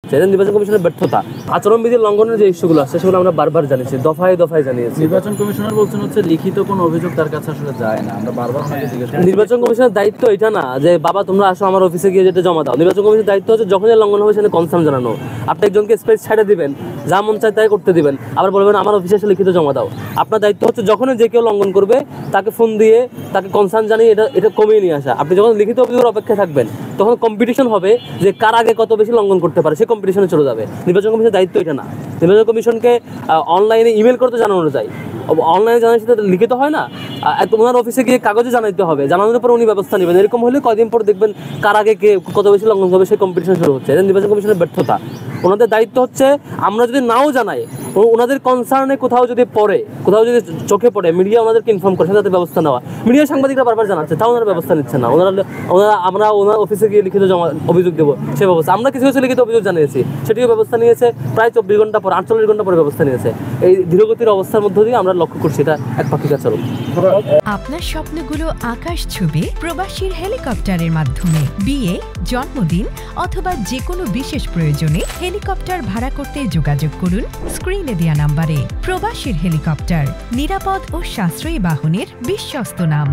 হচ্ছে। এটা নির্বাচন কমিশনের ব্যর্থতা। আচরণবিধির লঙ্ঘনের যে ইস্যুগুলো আছে সেগুলো আমরা বারবার জানিয়েছি, দফায় দফায় জানিয়েছি। নির্বাচন কমিশনার বলছেন হচ্ছে লিখিত কোনো অভিযোগ তার কাছে আসলে যায় না, আমরা বারবার ওনাকে জিজ্ঞেস করি। নির্বাচন কমিশনের দায়িত্ব এটা না যে বাবা তোমরা আসো আমার অফিসে গিয়ে যেটা জমা দাও। নির্বাচন কমিশনের দায়িত্ব হচ্ছে যখনই লঙ্ঘন হবে সেখানে কনসার্ন জানানো। আপনি একজনকে স্পেস ছেড়ে দিবেন, যা মন চায় তাই করতে দিবেন, আবার বলবেন আমার অফিসে এসে লিখিত জমা দাও। আপনার দায়িত্ব হচ্ছে যখনই যে কেউ লঙ্ঘন করবে তাকে ফোন দিয়ে তাকে কনসার্ন জানিয়ে এটা কমিয়ে নিয়ে আসা। আপনি যখন লিখিত অভিযোগের অপেক্ষায় থাকবেন তখন কম্পিটিশন হবে যে কার আগে কত বেশি লঙ্ঘন করতে পারে, সেই কম্পিটিশনে চলে যাবে। নির্বাচন কমিশনের দায়িত্ব এটা না। নির্বাচন কমিশনকে অনলাইনে ইমেল করতে জানানো যায়, অনলাইনে জানার সাথে লিখিত হয় না। ওনার অফিসে গিয়ে কাগজে জানাইতে হবে, জানানোর পর উনি ব্যবস্থা নেবেন। এরকম হলে কয়দিন পর দেখবেন কার আগে কে কত বেশি লঙ্ঘন হবে সেই কম্পিটিশন শুরু হচ্ছে। এটা নির্বাচন কমিশনের ব্যর্থতা। ওনাদের দায়িত্ব হচ্ছে আমরা যদি নাও জানাই, ওনাদের কনসার্নে কোথাও যদি পড়ে, কোথাও যদি চোখে পড়ে, মিডিয়া ওনাদেরকে ইনফর্ম করে সাথে ব্যবস্থা নেওয়া। মিডিয়া সাংবাদিকরা বারবার জানাচ্ছে, তাও ওনারা ব্যবস্থা নিচ্ছে না। আমরা ওনার অফিসে গিয়ে লিখিত অভিযোগ দেবো, সে ব্যবস্থা আমরা কিছু কিছু লিখিত অভিযোগ জানিয়েছি, সেটিও ব্যবস্থা নিয়েছে প্রায় 24 ঘন্টা পর, 48 ঘন্টা পরে ব্যবস্থা নিয়েছে। এই ধীরগতির অবস্থার মধ্য দিয়ে আমরা লক্ষ্য করছি এটা একপাক্ষিক আচরণ। আপনার স্বপ্নগুলো আকাশ ছুবে প্রবাসীর হেলিকপ্টারের মাধ্যমে। বিয়ে, জন্মদিন অথবা যে কোনো বিশেষ প্রয়োজনে হেলিকপ্টার ভাড়া করতে যোগাযোগ করুন স্ক্রিনে দেয়া নাম্বারে। প্রবাসীর হেলিকপ্টার, নিরাপদ ও সাশ্রয়ী বাহনের বিশ্বস্ত নাম।